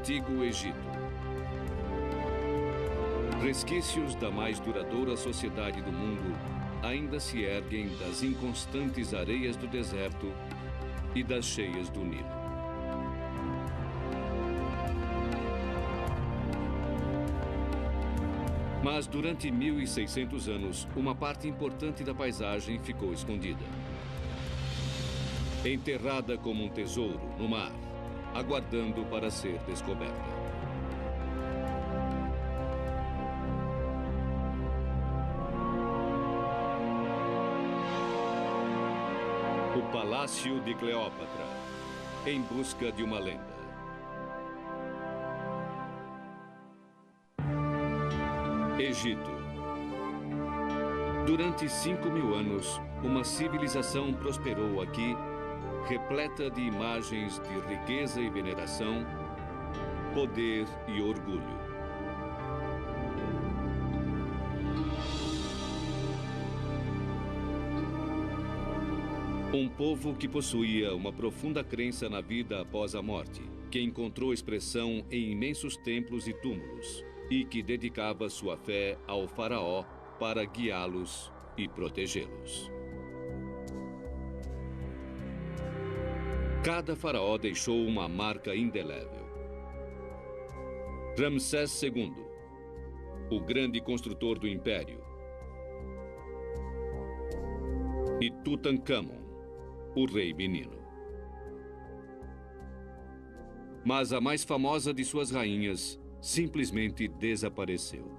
Antigo Egito. Resquícios da mais duradoura sociedade do mundo ainda se erguem das inconstantes areias do deserto e das cheias do Nilo. Mas durante 1.600 anos, uma parte importante da paisagem ficou escondida. Enterrada como um tesouro no mar, aguardando para ser descoberta. O Palácio de Cleópatra, em busca de uma lenda. Egito. Durante 5.000 anos, uma civilização prosperou aqui, repleta de imagens de riqueza e veneração, poder e orgulho. Um povo que possuía uma profunda crença na vida após a morte, que encontrou expressão em imensos templos e túmulos, e que dedicava sua fé ao faraó para guiá-los e protegê-los. Cada faraó deixou uma marca indelével. Ramsés II, o grande construtor do império, e Tutancâmon, o rei menino. Mas a mais famosa de suas rainhas simplesmente desapareceu.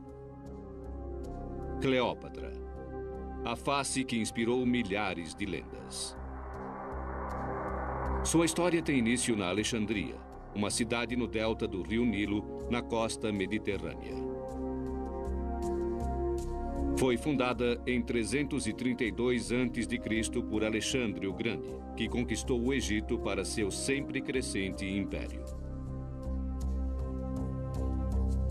Cleópatra, a face que inspirou milhares de lendas. Sua história tem início na Alexandria, uma cidade no delta do rio Nilo, na costa mediterrânea. Foi fundada em 332 a.C. por Alexandre o Grande, que conquistou o Egito para seu sempre crescente império.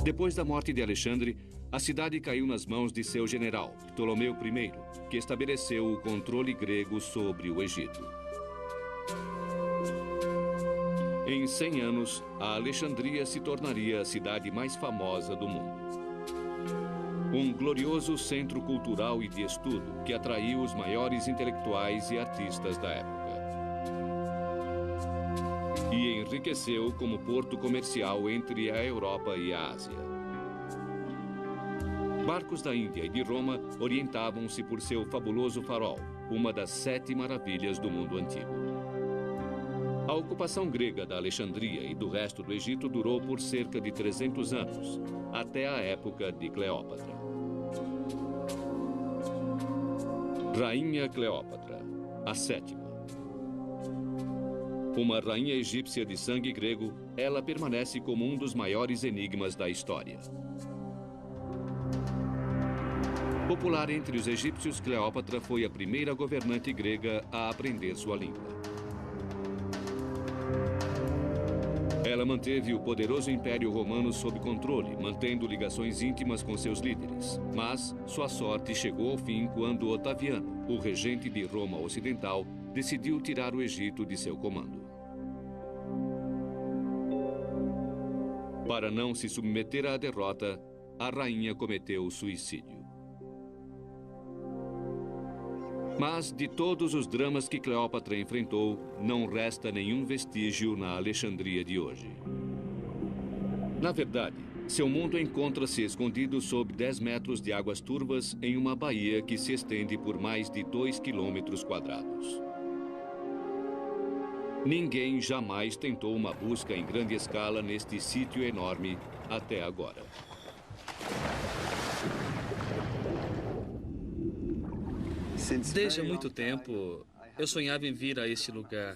Depois da morte de Alexandre, a cidade caiu nas mãos de seu general, Ptolomeu I, que estabeleceu o controle grego sobre o Egito. Em 100 anos, a Alexandria se tornaria a cidade mais famosa do mundo. Um glorioso centro cultural e de estudo que atraiu os maiores intelectuais e artistas da época. E enriqueceu como porto comercial entre a Europa e a Ásia. Barcos da Índia e de Roma orientavam-se por seu fabuloso farol, uma das 7 maravilhas do mundo antigo. A ocupação grega da Alexandria e do resto do Egito durou por cerca de 300 anos, até a época de Cleópatra. Rainha Cleópatra, a 7ª. Uma rainha egípcia de sangue grego, ela permanece como um dos maiores enigmas da história. Popular entre os egípcios, Cleópatra foi a primeira governante grega a aprender sua língua. Ela manteve o poderoso Império Romano sob controle, mantendo ligações íntimas com seus líderes. Mas sua sorte chegou ao fim quando Otaviano, o regente de Roma Ocidental, decidiu tirar o Egito de seu comando. Para não se submeter à derrota, a rainha cometeu suicídio. Mas, de todos os dramas que Cleópatra enfrentou, não resta nenhum vestígio na Alexandria de hoje. Na verdade, seu mundo encontra-se escondido sob 10 metros de águas turvas em uma baía que se estende por mais de 2 quilômetros quadrados. Ninguém jamais tentou uma busca em grande escala neste sítio enorme até agora. Desde há muito tempo, eu sonhava em vir a este lugar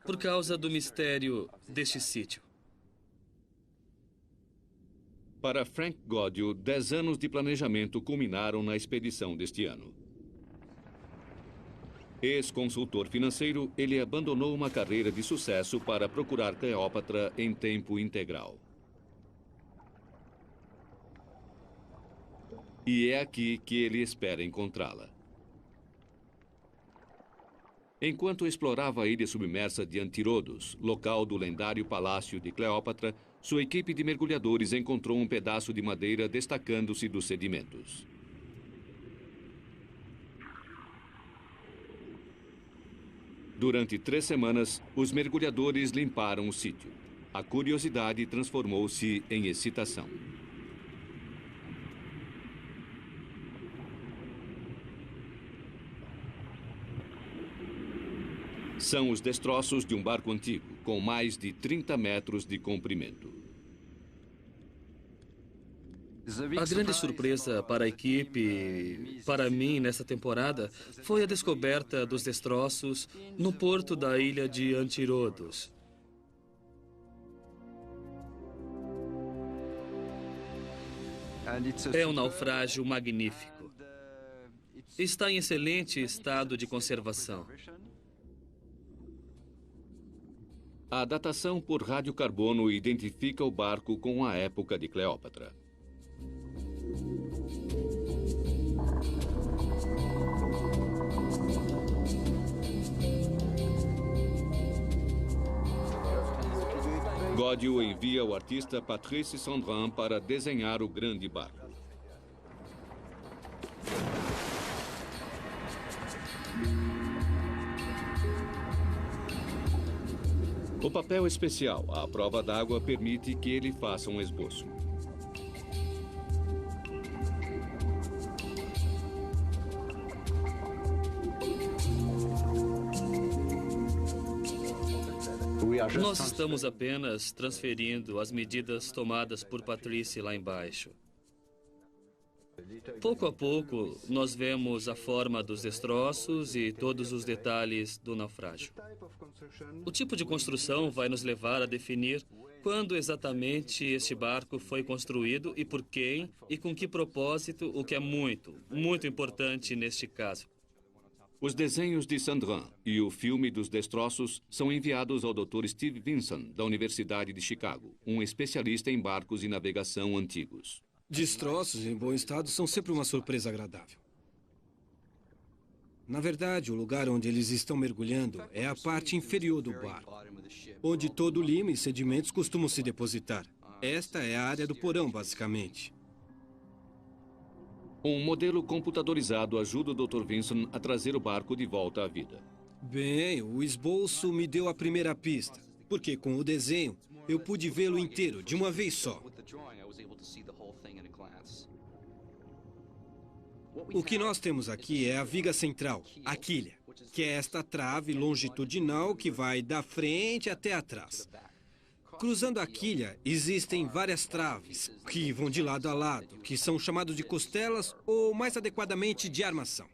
por causa do mistério deste sítio. Para Frank Goddio, 10 anos de planejamento culminaram na expedição deste ano. Ex-consultor financeiro, ele abandonou uma carreira de sucesso para procurar Cleópatra em tempo integral. E é aqui que ele espera encontrá-la. Enquanto explorava a ilha submersa de Antirodos, local do lendário palácio de Cleópatra, sua equipe de mergulhadores encontrou um pedaço de madeira destacando-se dos sedimentos. Durante 3 semanas, os mergulhadores limparam o sítio. A curiosidade transformou-se em excitação. São os destroços de um barco antigo, com mais de 30 metros de comprimento. A grande surpresa para a equipe, para mim, nessa temporada, foi a descoberta dos destroços no porto da ilha de Antirodos. É um naufrágio magnífico. Está em excelente estado de conservação. A datação por radiocarbono identifica o barco com a época de Cleópatra. Godiot envia o artista Patrice Sandrin para desenhar o grande barco. O papel especial à prova d'água permite que ele faça um esboço. Nós estamos apenas transferindo as medidas tomadas por Patrice lá embaixo. Pouco a pouco, nós vemos a forma dos destroços e todos os detalhes do naufrágio. O tipo de construção vai nos levar a definir quando exatamente este barco foi construído e por quem e com que propósito, o que é muito, muito importante neste caso. Os desenhos de Sandrin e o filme dos destroços são enviados ao Dr. Steve Vinson, da Universidade de Chicago, um especialista em barcos e navegação antigos. Destroços em bom estado são sempre uma surpresa agradável. Na verdade, o lugar onde eles estão mergulhando é a parte inferior do barco, onde todo o lima e sedimentos costumam se depositar. Esta é a área do porão, basicamente. Um modelo computadorizado ajuda o Dr. Vinson a trazer o barco de volta à vida. Bem, o esboço me deu a primeira pista, porque com o desenho eu pude vê-lo inteiro, de uma vez só. O que nós temos aqui é a viga central, a quilha, que é esta trave longitudinal que vai da frente até atrás. Cruzando a quilha, existem várias traves que vão de lado a lado, que são chamados de costelas ou, mais adequadamente, de armação.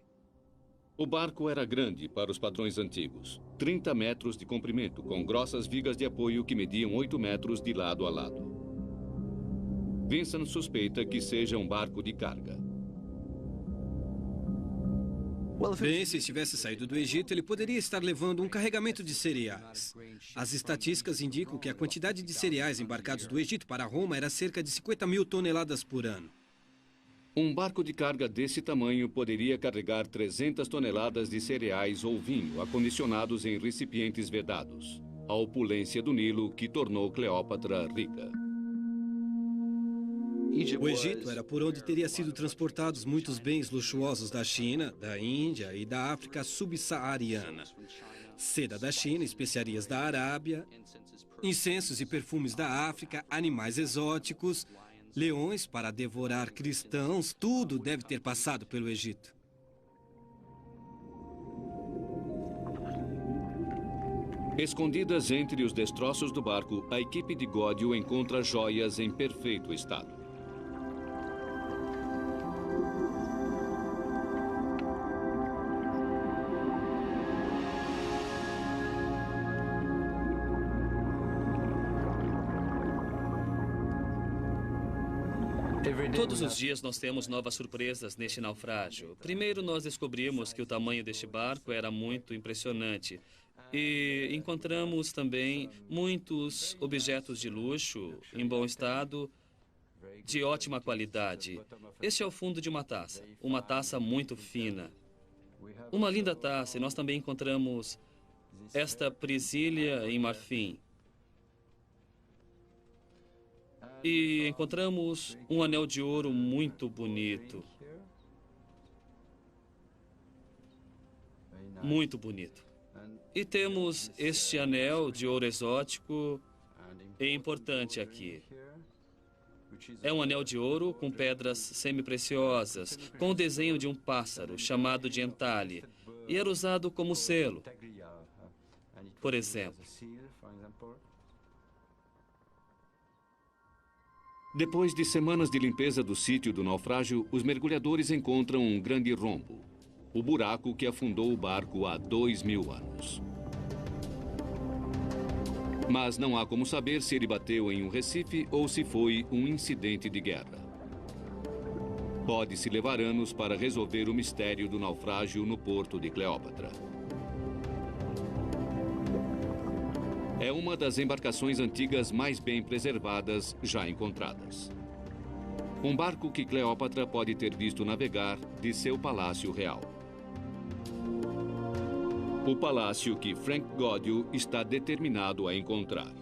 O barco era grande para os padrões antigos, 30 metros de comprimento, com grossas vigas de apoio que mediam 8 metros de lado a lado. Vincent suspeita que seja um barco de carga. Bem, se estivesse saído do Egito, ele poderia estar levando um carregamento de cereais. As estatísticas indicam que a quantidade de cereais embarcados do Egito para Roma era cerca de 50 mil toneladas por ano. Um barco de carga desse tamanho poderia carregar 300 toneladas de cereais ou vinho acondicionados em recipientes vedados. A opulência do Nilo que tornou Cleópatra rica. O Egito era por onde teria sido transportados muitos bens luxuosos da China, da Índia e da África subsaariana. Seda da China, especiarias da Arábia, incensos e perfumes da África, animais exóticos, leões para devorar cristãos, tudo deve ter passado pelo Egito. Escondidas entre os destroços do barco, a equipe de Godiot encontra joias em perfeito estado. Todos os dias nós temos novas surpresas neste naufrágio. Primeiro, nós descobrimos que o tamanho deste barco era muito impressionante. E encontramos também muitos objetos de luxo, em bom estado, de ótima qualidade. Este é o fundo de uma taça muito fina. uma linda taça, e nós também encontramos esta presilha em marfim. E encontramos um anel de ouro muito bonito. Muito bonito. E temos este anel de ouro exótico e importante aqui. É um anel de ouro com pedras semi-preciosas, com o desenho de um pássaro chamado de entalhe, e era usado como selo, por exemplo. Depois de semanas de limpeza do sítio do naufrágio, os mergulhadores encontram um grande rombo, o buraco que afundou o barco há 2.000 anos. Mas não há como saber se ele bateu em um recife ou se foi um incidente de guerra. Pode-se levar anos para resolver o mistério do naufrágio no porto de Cleópatra. É uma das embarcações antigas mais bem preservadas já encontradas. Um barco que Cleópatra pode ter visto navegar de seu palácio real. O palácio que Frank Godio está determinado a encontrar.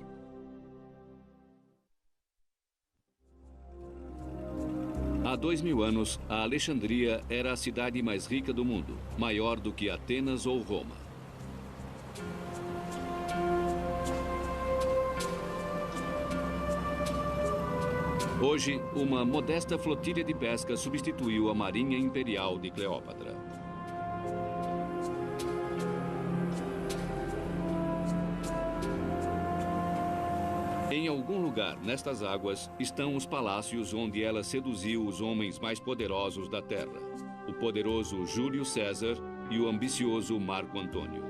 Há 2.000 anos, a Alexandria era a cidade mais rica do mundo, maior do que Atenas ou Roma. Hoje, uma modesta flotilha de pesca substituiu a Marinha Imperial de Cleópatra. Em algum lugar nestas águas estão os palácios onde ela seduziu os homens mais poderosos da Terra, o poderoso Júlio César e o ambicioso Marco Antônio.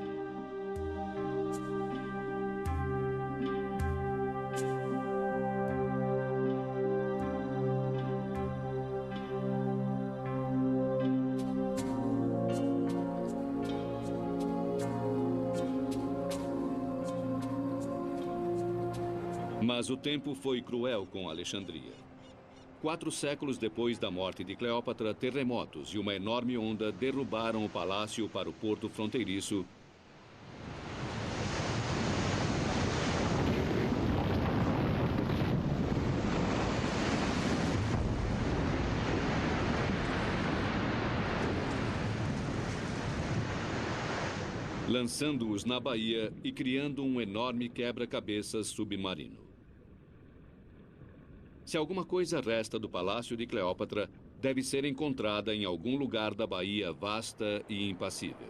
Mas o tempo foi cruel com Alexandria. 4 séculos depois da morte de Cleópatra, terremotos e uma enorme onda derrubaram o palácio para o porto fronteiriço. Lançando-os na baía e criando um enorme quebra-cabeças submarino. Se alguma coisa resta do palácio de Cleópatra, deve ser encontrada em algum lugar da baía vasta e impassível.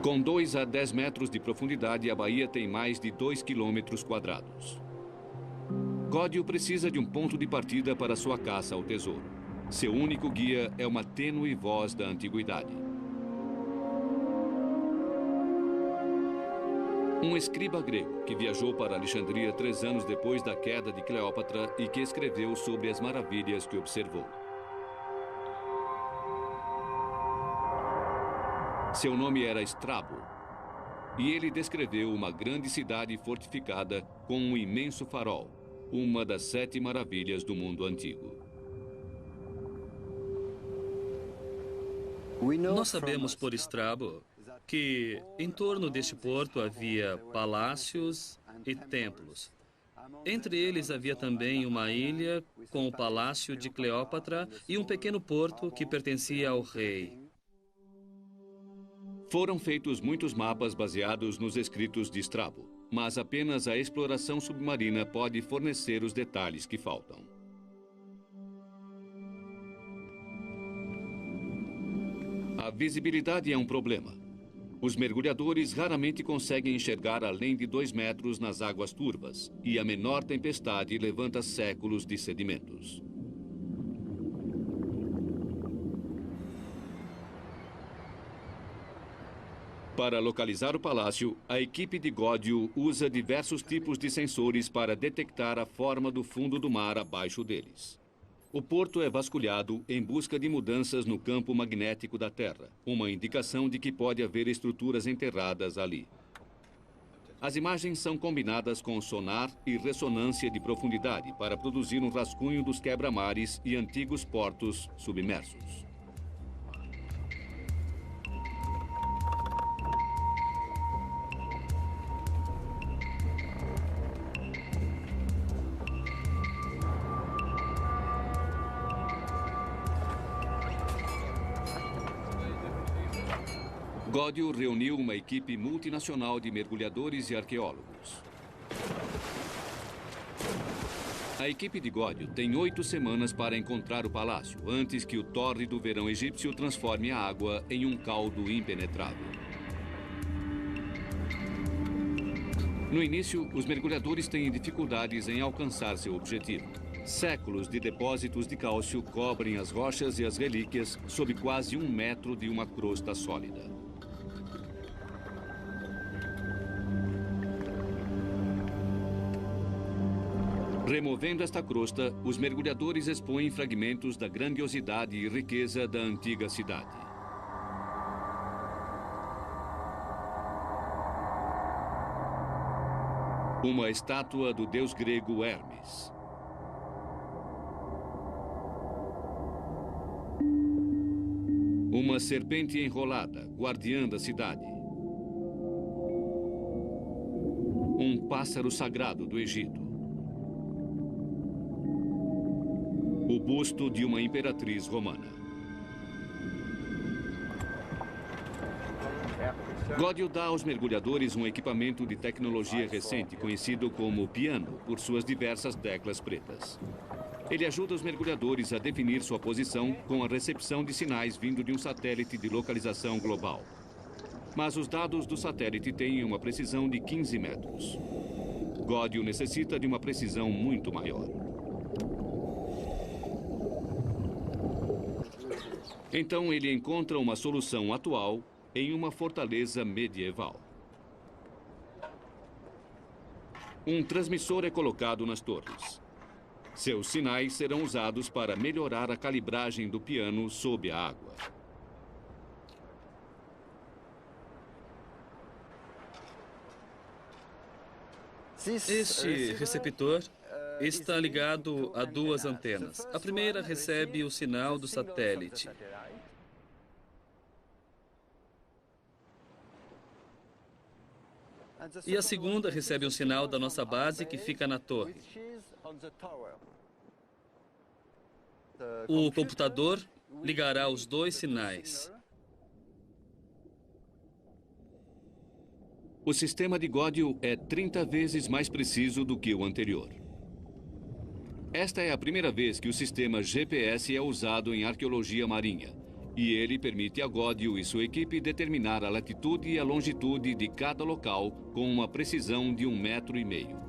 Com 2 a 10 metros de profundidade, a baía tem mais de 2 quilômetros quadrados. Godio precisa de um ponto de partida para sua caça ao tesouro. Seu único guia é uma tênue voz da antiguidade. Um escriba grego que viajou para Alexandria 3 anos depois da queda de Cleópatra e que escreveu sobre as maravilhas que observou. Seu nome era Estrabo, e ele descreveu uma grande cidade fortificada com um imenso farol, uma das 7 maravilhas do mundo antigo. Nós sabemos por Estrabo que em torno deste porto havia palácios e templos. Entre eles havia também uma ilha com o palácio de Cleópatra e um pequeno porto que pertencia ao rei. Foram feitos muitos mapas baseados nos escritos de Estrabo, mas apenas a exploração submarina pode fornecer os detalhes que faltam. A visibilidade é um problema. Os mergulhadores raramente conseguem enxergar além de 2 metros nas águas turvas, e a menor tempestade levanta séculos de sedimentos. Para localizar o palácio, a equipe de Godio usa diversos tipos de sensores para detectar a forma do fundo do mar abaixo deles. O porto é vasculhado em busca de mudanças no campo magnético da Terra, uma indicação de que pode haver estruturas enterradas ali. As imagens são combinadas com sonar e ressonância de profundidade para produzir um rascunho dos quebra-mares e antigos portos submersos. Godio reuniu uma equipe multinacional de mergulhadores e arqueólogos. A equipe de Godio tem 8 semanas para encontrar o palácio, antes que o tórrido verão egípcio transforme a água em um caldo impenetrável. No início, os mergulhadores têm dificuldades em alcançar seu objetivo. Séculos de depósitos de cálcio cobrem as rochas e as relíquias sob quase 1 metro de uma crosta sólida. Removendo esta crosta, os mergulhadores expõem fragmentos da grandiosidade e riqueza da antiga cidade. Uma estátua do deus grego Hermes. Uma serpente enrolada, guardiã da cidade. Um pássaro sagrado do Egito. O busto de uma imperatriz romana. Godio dá aos mergulhadores um equipamento de tecnologia recente, conhecido como piano, por suas diversas teclas pretas. Ele ajuda os mergulhadores a definir sua posição com a recepção de sinais vindo de um satélite de localização global. Mas os dados do satélite têm uma precisão de 15 metros. Godio necessita de uma precisão muito maior. Então ele encontra uma solução atual em uma fortaleza medieval. Um transmissor é colocado nas torres. Seus sinais serão usados para melhorar a calibragem do piano sob a água. Este receptor está ligado a 2 antenas. A primeira recebe o sinal do satélite. E a segunda recebe um sinal da nossa base que fica na torre. O computador ligará os 2 sinais. O sistema de Godio é 30 vezes mais preciso do que o anterior. Esta é a primeira vez que o sistema GPS é usado em arqueologia marinha, e ele permite a Godio e sua equipe determinar a latitude e a longitude de cada local com uma precisão de 1,5 metros.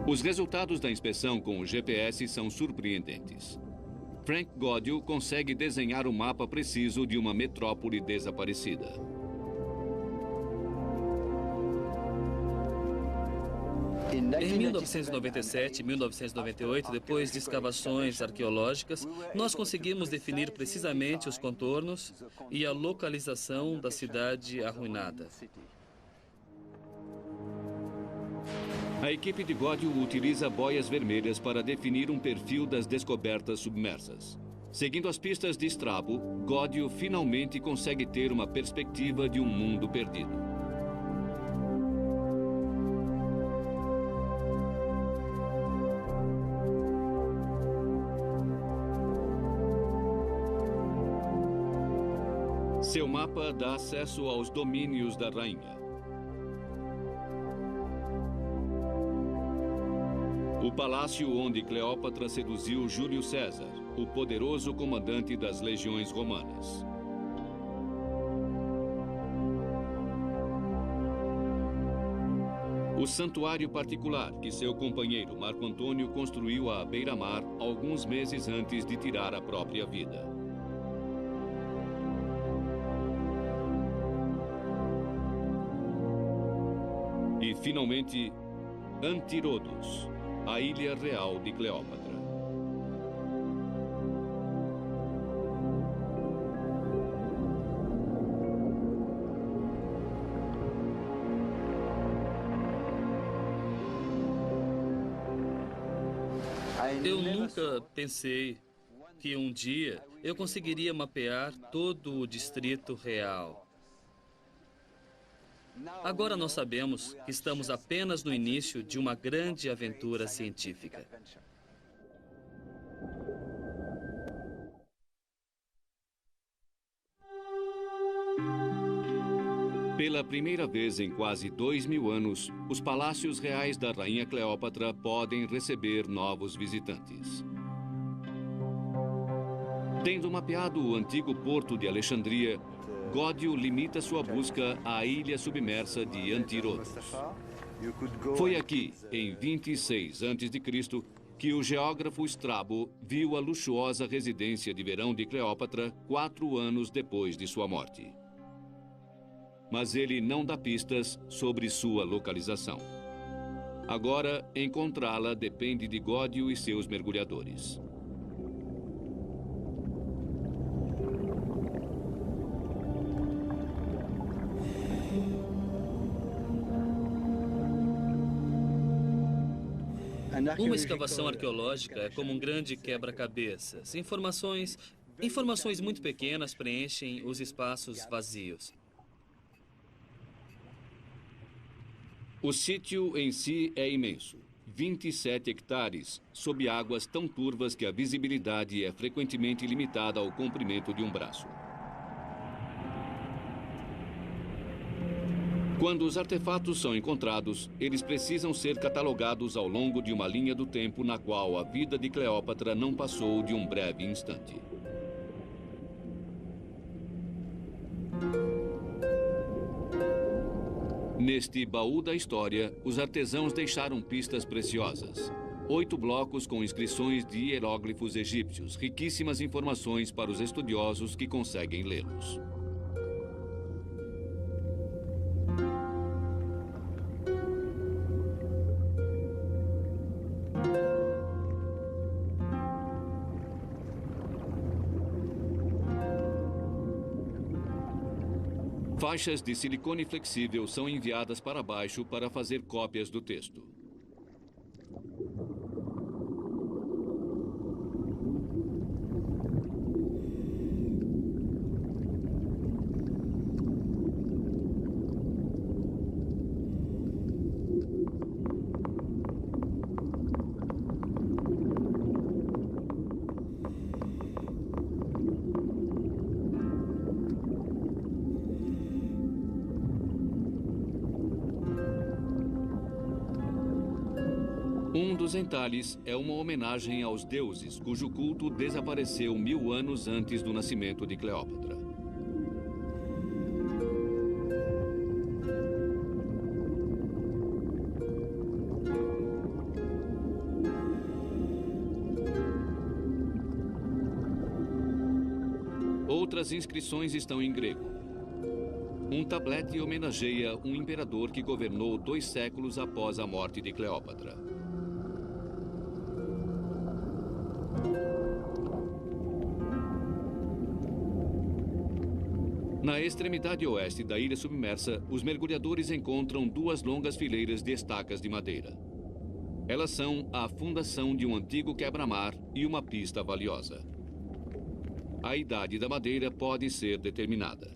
Os resultados da inspeção com o GPS são surpreendentes. Frank Godio consegue desenhar o mapa preciso de uma metrópole desaparecida. Em 1997 e 1998, depois de escavações arqueológicas, nós conseguimos definir precisamente os contornos e a localização da cidade arruinada. A equipe de Godio utiliza boias vermelhas para definir um perfil das descobertas submersas. Seguindo as pistas de Strabo, Godio finalmente consegue ter uma perspectiva de um mundo perdido. Seu mapa dá acesso aos domínios da rainha. O palácio onde Cleópatra seduziu Júlio César, o poderoso comandante das legiões romanas. O santuário particular que seu companheiro Marco Antônio construiu à beira-mar alguns meses antes de tirar a própria vida. E, finalmente, Antírodos, a ilha real de Cleópatra. Eu nunca pensei que um dia eu conseguiria mapear todo o Distrito Real. Agora nós sabemos que estamos apenas no início de uma grande aventura científica. Pela primeira vez em quase 2000 anos, os palácios reais da Rainha Cleópatra podem receber novos visitantes. Tendo mapeado o antigo porto de Alexandria, Gódio limita sua busca à ilha submersa de Antírodos. Foi aqui, em 26 a.C., que o geógrafo Strabo viu a luxuosa residência de verão de Cleópatra 4 anos depois de sua morte. Mas ele não dá pistas sobre sua localização. Agora, encontrá-la depende de Gódio e seus mergulhadores. Uma escavação arqueológica é como um grande quebra-cabeças. Informações muito pequenas preenchem os espaços vazios. O sítio em si é imenso, 27 hectares, sob águas tão turvas que a visibilidade é frequentemente limitada ao comprimento de um braço. Quando os artefatos são encontrados, eles precisam ser catalogados ao longo de uma linha do tempo na qual a vida de Cleópatra não passou de um breve instante. Neste baú da história, os artesãos deixaram pistas preciosas. 8 blocos com inscrições de hieróglifos egípcios, riquíssimas informações para os estudiosos que conseguem lê-los. Faixas de silicone flexível são enviadas para baixo para fazer cópias do texto. Um dos entalhes é uma homenagem aos deuses, cujo culto desapareceu 1000 anos antes do nascimento de Cleópatra. Outras inscrições estão em grego. Um tablete homenageia um imperador que governou 2 séculos após a morte de Cleópatra. Na extremidade oeste da ilha submersa, os mergulhadores encontram 2 longas fileiras de estacas de madeira. Elas são a fundação de um antigo quebra-mar e uma pista valiosa. A idade da madeira pode ser determinada.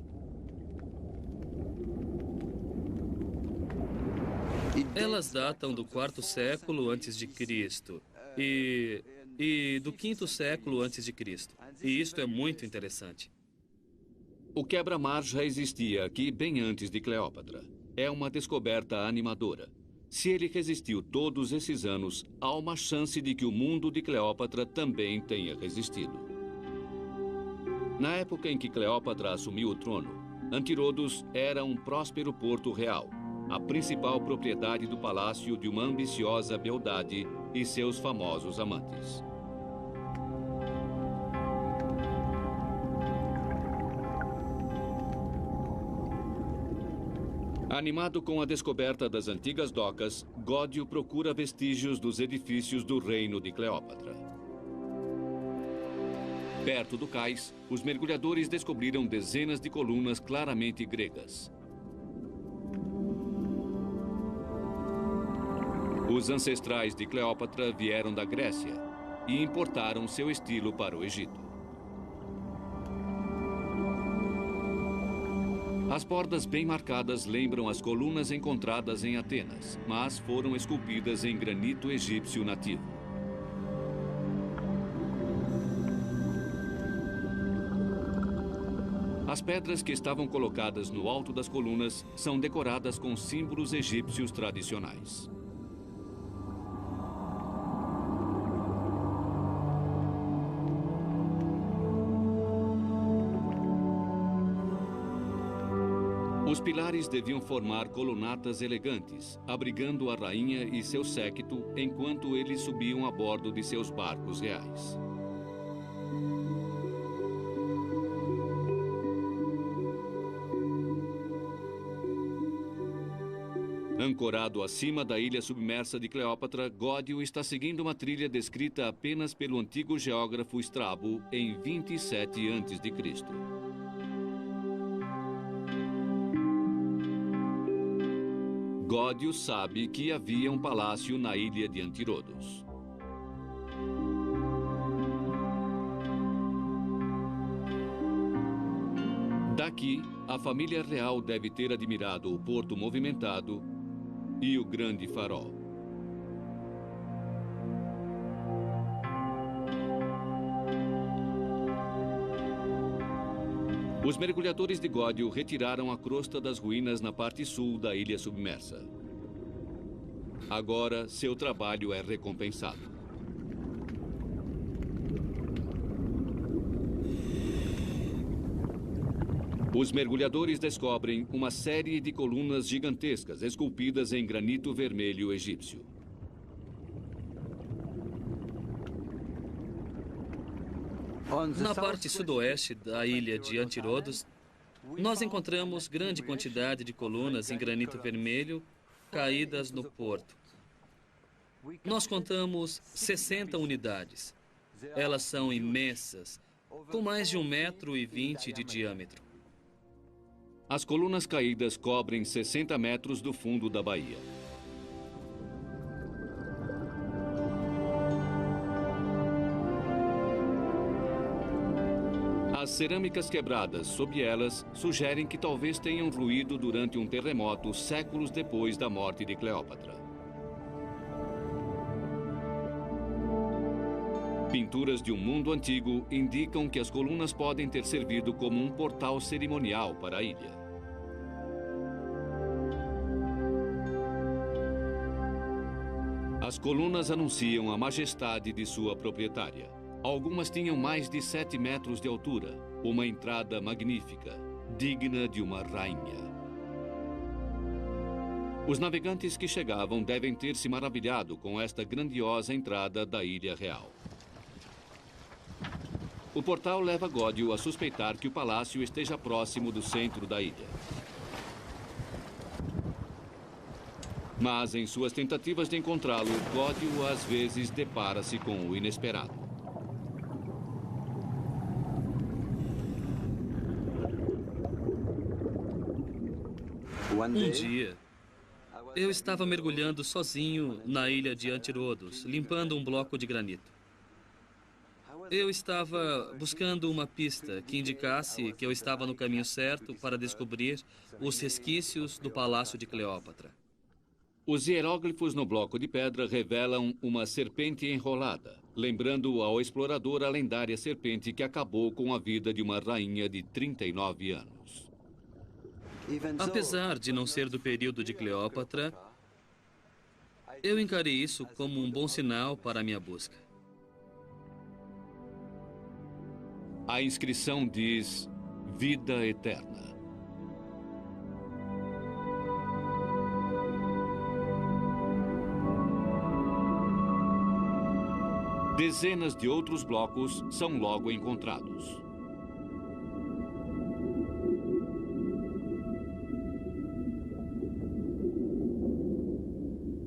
Elas datam do 4º século antes de Cristo e do 5º século antes de Cristo. E isto é muito interessante. O quebra-mar já existia aqui bem antes de Cleópatra. É uma descoberta animadora. Se ele resistiu todos esses anos, há uma chance de que o mundo de Cleópatra também tenha resistido. Na época em que Cleópatra assumiu o trono, Antírodos era um próspero porto real, a principal propriedade do palácio de uma ambiciosa beldade e seus famosos amantes. Animado com a descoberta das antigas docas, Gódio procura vestígios dos edifícios do reino de Cleópatra. Perto do cais, os mergulhadores descobriram dezenas de colunas claramente gregas. Os ancestrais de Cleópatra vieram da Grécia. e importaram seu estilo para o Egito. As bordas bem marcadas lembram as colunas encontradas em Atenas, mas foram esculpidas em granito egípcio nativo. As pedras que estavam colocadas no alto das colunas são decoradas com símbolos egípcios tradicionais. Os pilares deviam formar colunatas elegantes, abrigando a rainha e seu séquito enquanto eles subiam a bordo de seus barcos reais. Ancorado acima da ilha submersa de Cleópatra, Gódio está seguindo uma trilha descrita apenas pelo antigo geógrafo Estrabo em 27 a.C. Gódio sabe que havia um palácio na ilha de Antirodos. Daqui, a família real deve ter admirado o porto movimentado e o grande farol. Os mergulhadores de Gódio retiraram a crosta das ruínas na parte sul da ilha submersa. Agora, seu trabalho é recompensado. Os mergulhadores descobrem uma série de colunas gigantescas esculpidas em granito vermelho egípcio. Na parte sudoeste da ilha de Antirodos, nós encontramos grande quantidade de colunas em granito vermelho caídas no porto. Nós contamos 60 unidades. Elas são imensas, com mais de 1,20 m de diâmetro. As colunas caídas cobrem 60 metros do fundo da baía. As cerâmicas quebradas sob elas sugerem que talvez tenham ruído durante um terremoto séculos depois da morte de Cleópatra. Pinturas de um mundo antigo indicam que as colunas podem ter servido como um portal cerimonial para a ilha. As colunas anunciam a majestade de sua proprietária. Algumas tinham mais de 7 metros de altura, uma entrada magnífica, digna de uma rainha. Os navegantes que chegavam devem ter se maravilhado com esta grandiosa entrada da Ilha Real. O portal leva Gódio a suspeitar que o palácio esteja próximo do centro da ilha. Mas em suas tentativas de encontrá-lo, Gódio às vezes depara-se com o inesperado. Um dia, eu estava mergulhando sozinho na ilha de Antirodos, limpando um bloco de granito. Eu estava buscando uma pista que indicasse que eu estava no caminho certo para descobrir os resquícios do Palácio de Cleópatra. Os hieróglifos no bloco de pedra revelam uma serpente enrolada, lembrando ao explorador a lendária serpente que acabou com a vida de uma rainha de 39 anos. Apesar de não ser do período de Cleópatra, eu encarei isso como um bom sinal para a minha busca. A inscrição diz: Vida Eterna. Dezenas de outros blocos são logo encontrados.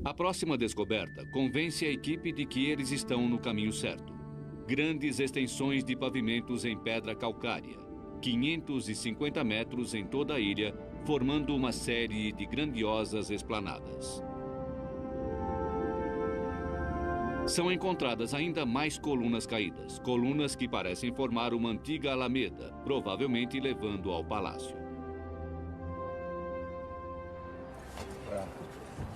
A próxima descoberta convence a equipe de que eles estão no caminho certo. Grandes extensões de pavimentos em pedra calcária, 550 metros em toda a ilha, formando uma série de grandiosas esplanadas. São encontradas ainda mais colunas caídas, colunas que parecem formar uma antiga alameda, provavelmente levando ao palácio.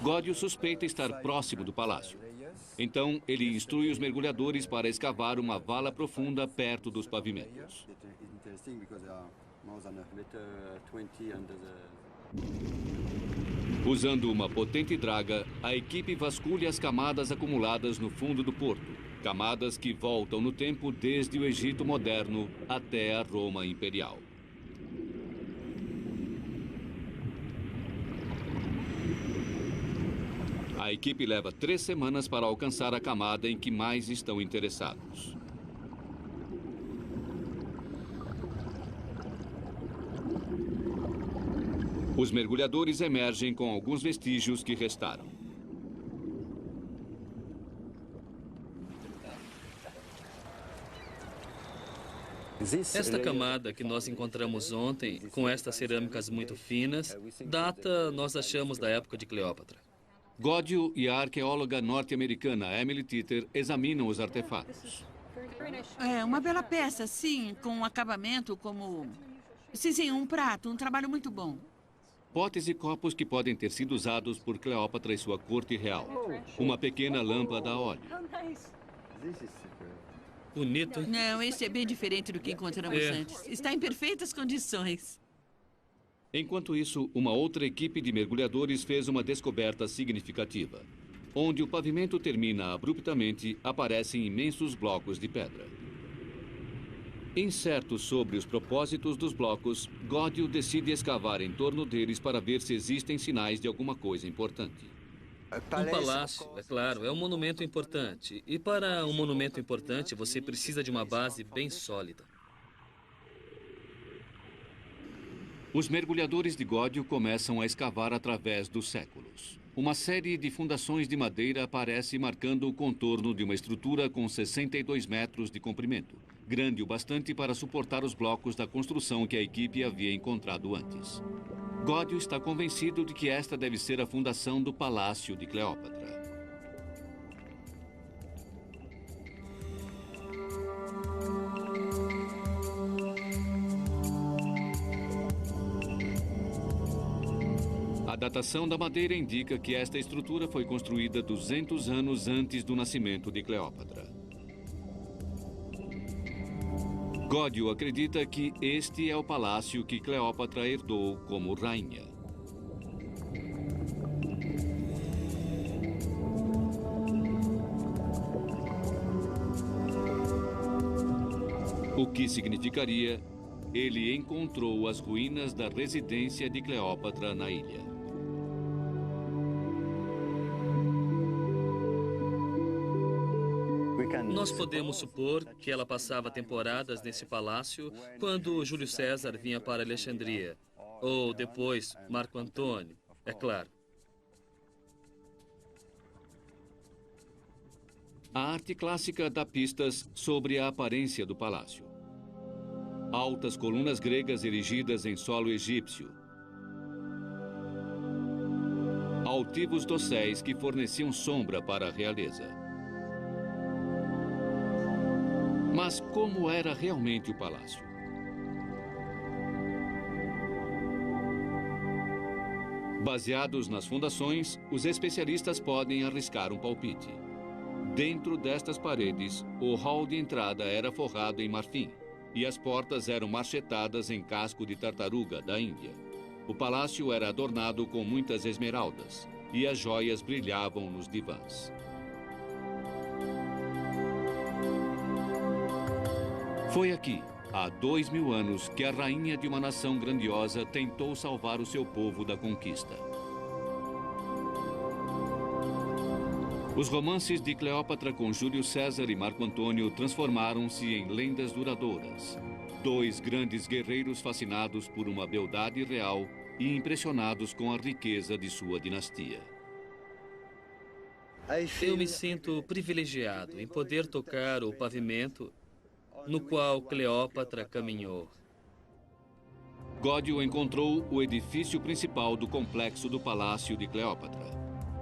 Godio suspeita estar próximo do palácio. Então, ele instrui os mergulhadores para escavar uma vala profunda perto dos pavimentos. Usando uma potente draga, a equipe vasculha as camadas acumuladas no fundo do porto. Camadas que voltam no tempo desde o Egito moderno até a Roma imperial. A equipe leva 3 semanas para alcançar a camada em que mais estão interessados. Os mergulhadores emergem com alguns vestígios que restaram. Esta camada que nós encontramos ontem, com estas cerâmicas muito finas, data, nós achamos, da época de Cleópatra. Godio e a arqueóloga norte-americana Emily Titter examinam os artefatos. É uma bela peça, sim, com um acabamento como... Sim, um prato, um trabalho muito bom. Potes e copos que podem ter sido usados por Cleópatra e sua corte real. Uma pequena lâmpada a óleo. Bonito, hein? Não, esse é bem diferente do que encontramos antes. Está em perfeitas condições. Enquanto isso, uma outra equipe de mergulhadores fez uma descoberta significativa. Onde o pavimento termina abruptamente, aparecem imensos blocos de pedra. Incerto sobre os propósitos dos blocos, Godio decide escavar em torno deles para ver se existem sinais de alguma coisa importante. Um palácio, é claro, é um monumento importante. E para um monumento importante, você precisa de uma base bem sólida. Os mergulhadores de Godio começam a escavar através dos séculos. Uma série de fundações de madeira aparece marcando o contorno de uma estrutura com 62 metros de comprimento, grande o bastante para suportar os blocos da construção que a equipe havia encontrado antes. Godio está convencido de que esta deve ser a fundação do Palácio de Cleópatra. A datação da madeira indica que esta estrutura foi construída 200 anos antes do nascimento de Cleópatra. Godio acredita que este é o palácio que Cleópatra herdou como rainha. O que significaria, ele encontrou as ruínas da residência de Cleópatra na ilha. Nós podemos supor que ela passava temporadas nesse palácio quando Júlio César vinha para Alexandria. Ou depois, Marco Antônio, é claro. A arte clássica dá pistas sobre a aparência do palácio. Altas colunas gregas erigidas em solo egípcio. Altivos dosséis que forneciam sombra para a realeza. Mas como era realmente o palácio? Baseados nas fundações, os especialistas podem arriscar um palpite. Dentro destas paredes, o hall de entrada era forrado em marfim e as portas eram marchetadas em casco de tartaruga da Índia. O palácio era adornado com muitas esmeraldas e as joias brilhavam nos divãs. Foi aqui, há 2000 anos, que a rainha de uma nação grandiosa tentou salvar o seu povo da conquista. Os romances de Cleópatra com Júlio César e Marco Antônio transformaram-se em lendas duradouras. Dois grandes guerreiros fascinados por uma beldade real e impressionados com a riqueza de sua dinastia. Eu me sinto privilegiado em poder tocar o pavimento no qual Cleópatra caminhou. Godio encontrou o edifício principal do complexo do Palácio de Cleópatra.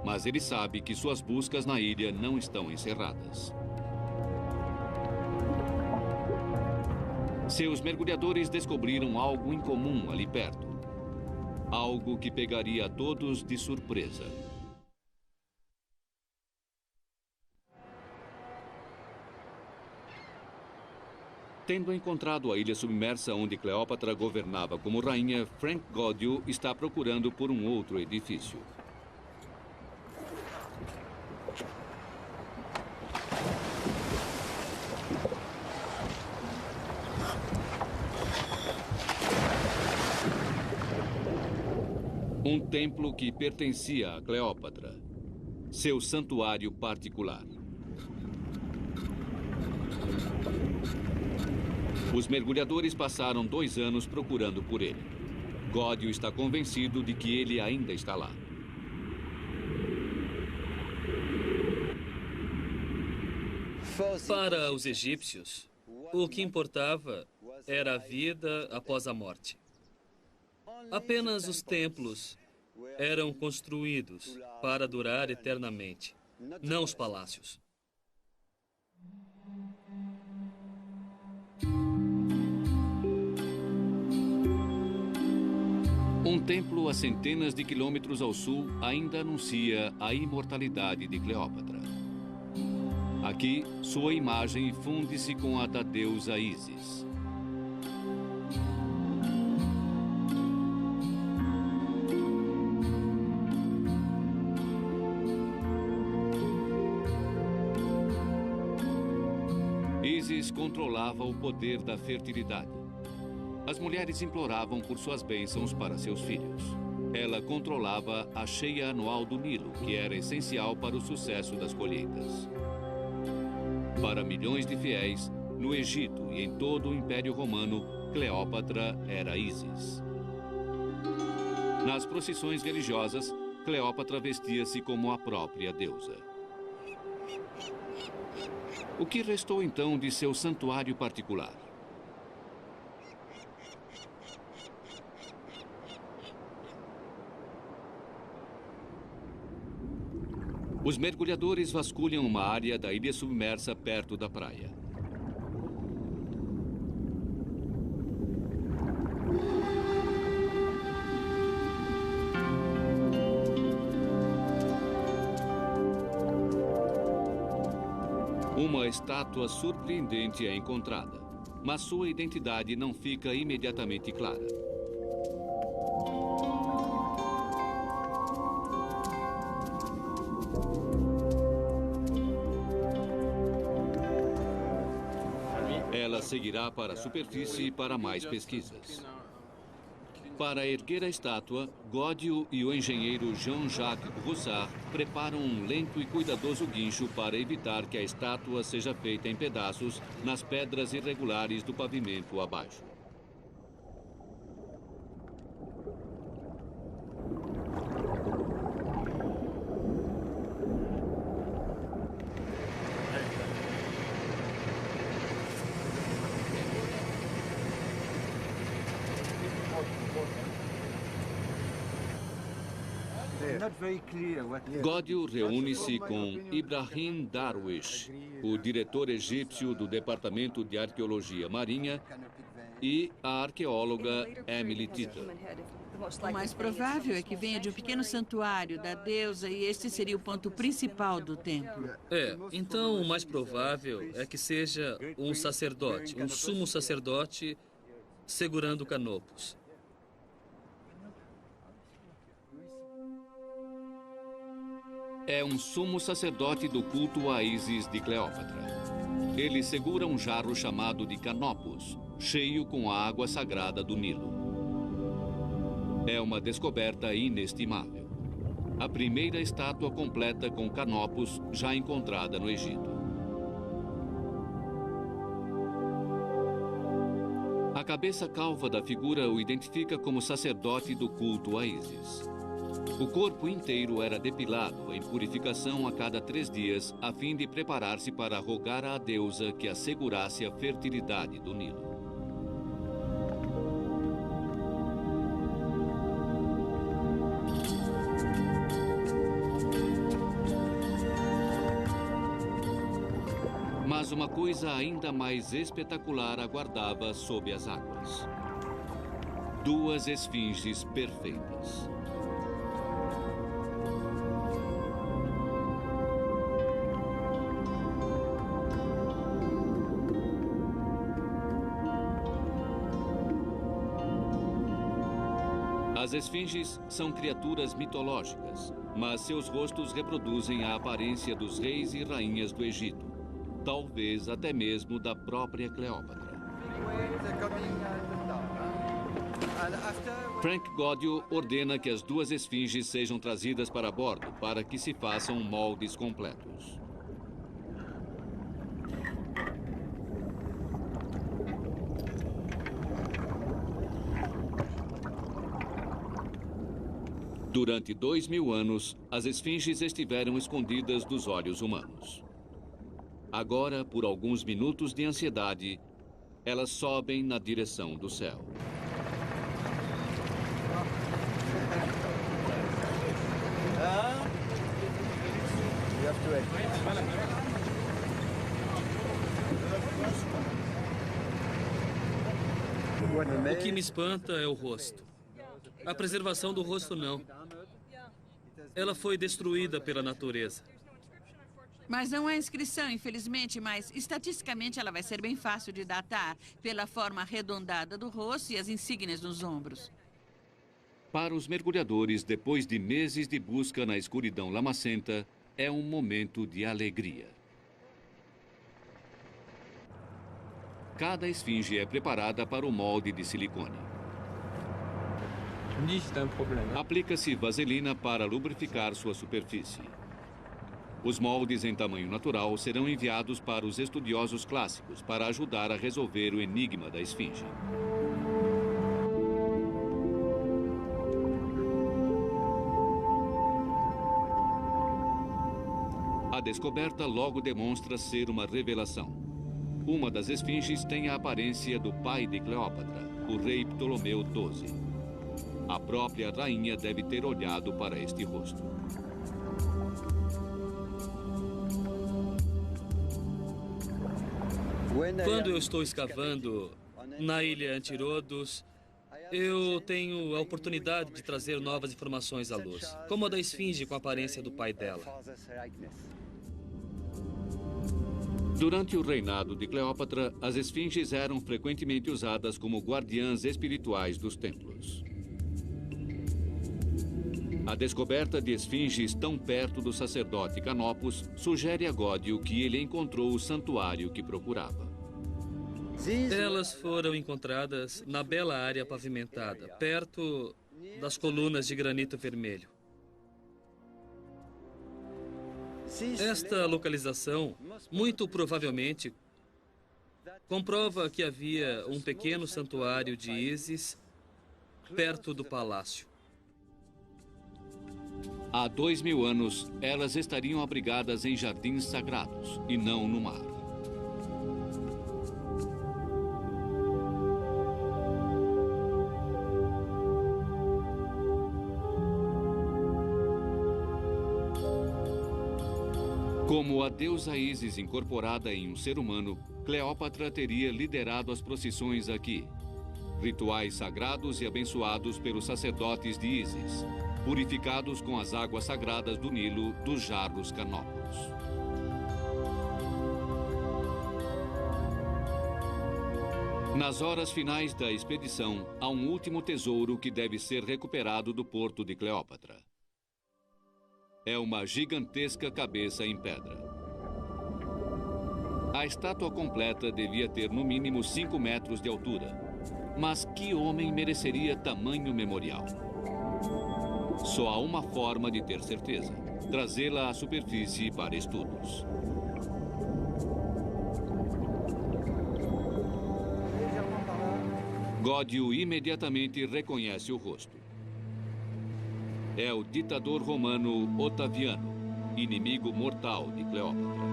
mas ele sabe que suas buscas na ilha não estão encerradas. Seus mergulhadores descobriram algo incomum ali perto. Algo que pegaria a todos de surpresa. Tendo encontrado a ilha submersa onde Cleópatra governava como rainha, Frank Godio está procurando por um outro edifício. Um templo que pertencia a Cleópatra. Seu santuário particular. Os mergulhadores passaram 2 anos procurando por ele. Godio está convencido de que ele ainda está lá. Para os egípcios, o que importava era a vida após a morte. Apenas os templos eram construídos para durar eternamente, não os palácios. Um templo a centenas de quilômetros ao sul ainda anuncia a imortalidade de Cleópatra. Aqui, sua imagem funde-se com a da deusa Ísis. Ísis controlava o poder da fertilidade. As mulheres imploravam por suas bênçãos para seus filhos. Ela controlava a cheia anual do Nilo, que era essencial para o sucesso das colheitas. Para milhões de fiéis, no Egito e em todo o Império Romano, Cleópatra era Ísis. Nas procissões religiosas, Cleópatra vestia-se como a própria deusa. O que restou então de seu santuário particular? Os mergulhadores vasculham uma área da ilha submersa perto da praia. Uma estátua surpreendente é encontrada, mas sua identidade não fica imediatamente clara. Ela seguirá para a superfície para mais pesquisas. Para erguer a estátua, Godio e o engenheiro Jean-Jacques Roussard preparam um lento e cuidadoso guincho para evitar que a estátua seja feita em pedaços nas pedras irregulares do pavimento abaixo. Godio reúne-se com Ibrahim Darwish, o diretor egípcio do Departamento de Arqueologia Marinha, e a arqueóloga Emily Tita. O mais provável é que venha de um pequeno santuário da deusa e este seria o ponto principal do templo. Então o mais provável é que seja um sacerdote, um sumo sacerdote segurando canopos. É um sumo sacerdote do culto a Ísis de Cleópatra. Ele segura um jarro chamado de Canopus, cheio com a água sagrada do Nilo. É uma descoberta inestimável. A primeira estátua completa com Canopus já encontrada no Egito. A cabeça calva da figura o identifica como sacerdote do culto a Ísis. O corpo inteiro era depilado em purificação a cada 3 dias, a fim de preparar-se para rogar à deusa que assegurasse a fertilidade do Nilo. Mas uma coisa ainda mais espetacular aguardava sob as águas. 2 esfinges perfeitas. As esfinges são criaturas mitológicas, mas seus rostos reproduzem a aparência dos reis e rainhas do Egito, talvez até mesmo da própria Cleópatra. Frank Godio ordena que as 2 esfinges sejam trazidas para bordo para que se façam moldes completos. Durante 2000 anos, as esfinges estiveram escondidas dos olhos humanos. Agora, por alguns minutos de ansiedade, elas sobem na direção do céu. O que me espanta é o rosto. A preservação do rosto não. Ela foi destruída pela natureza. Mas não há inscrição, infelizmente, mas estatisticamente ela vai ser bem fácil de datar pela forma arredondada do rosto e as insígnias nos ombros. Para os mergulhadores, depois de meses de busca na escuridão lamacenta, é um momento de alegria. Cada esfinge é preparada para o molde de silicone. Aplica-se vaselina para lubrificar sua superfície. Os moldes em tamanho natural serão enviados para os estudiosos clássicos para ajudar a resolver o enigma da esfinge. A descoberta logo demonstra ser uma revelação. Uma das esfinges tem a aparência do pai de Cleópatra, o rei Ptolomeu XII. A própria rainha deve ter olhado para este rosto. Quando eu estou escavando na ilha Antirodos, eu tenho a oportunidade de trazer novas informações à luz, como a da esfinge com a aparência do pai dela. Durante o reinado de Cleópatra, as esfinges eram frequentemente usadas como guardiãs espirituais dos templos. A descoberta de esfinges tão perto do sacerdote Canopus sugere a Godio que ele encontrou o santuário que procurava. Elas foram encontradas na bela área pavimentada, perto das colunas de granito vermelho. Esta localização, muito provavelmente, comprova que havia um pequeno santuário de Ísis perto do palácio. Há 2000 anos, elas estariam abrigadas em jardins sagrados e não no mar. Como a deusa Ísis incorporada em um ser humano, Cleópatra teria liderado as procissões aqui. Rituais sagrados e abençoados pelos sacerdotes de Ísis, purificados com as águas sagradas do Nilo dos jarros Canopus. Nas horas finais da expedição, há um último tesouro que deve ser recuperado do porto de Cleópatra. É uma gigantesca cabeça em pedra. A estátua completa devia ter no mínimo 5 metros de altura. Mas que homem mereceria tamanho memorial? Só há uma forma de ter certeza: trazê-la à superfície para estudos. Godio imediatamente reconhece o rosto. É o ditador romano Otaviano, inimigo mortal de Cleópatra.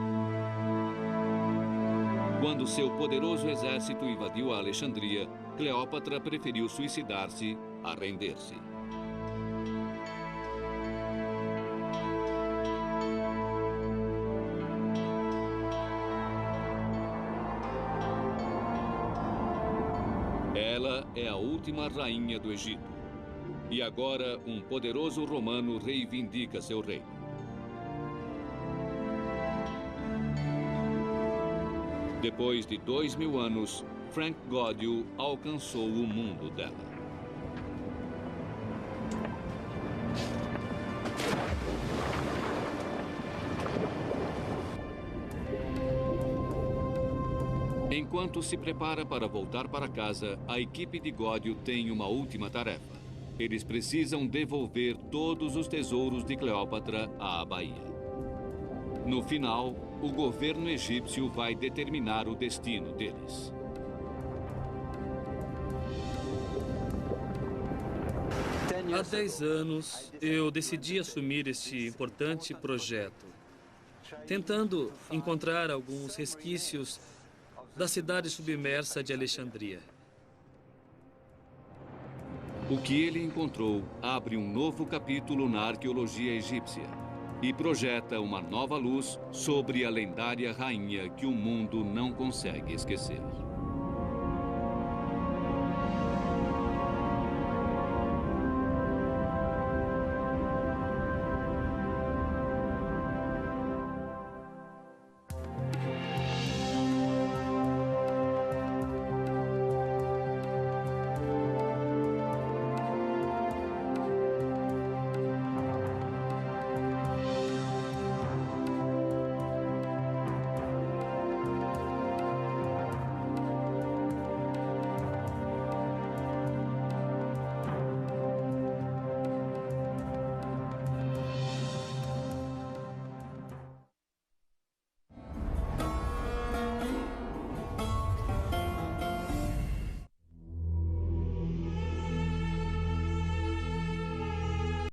Quando seu poderoso exército invadiu a Alexandria, Cleópatra preferiu suicidar-se a render-se. última rainha do Egito. E agora, um poderoso romano reivindica seu reino. Depois de 2000 anos, Frank Gaudio alcançou o mundo dela. Enquanto se prepara para voltar para casa, a equipe de Gaudio tem uma última tarefa. Eles precisam devolver todos os tesouros de Cleópatra à Baía. No final, o governo egípcio vai determinar o destino deles. Há 10 anos, eu decidi assumir este importante projeto, tentando encontrar alguns resquícios da cidade submersa de Alexandria. O que ele encontrou abre um novo capítulo na arqueologia egípcia e projeta uma nova luz sobre a lendária rainha que o mundo não consegue esquecer.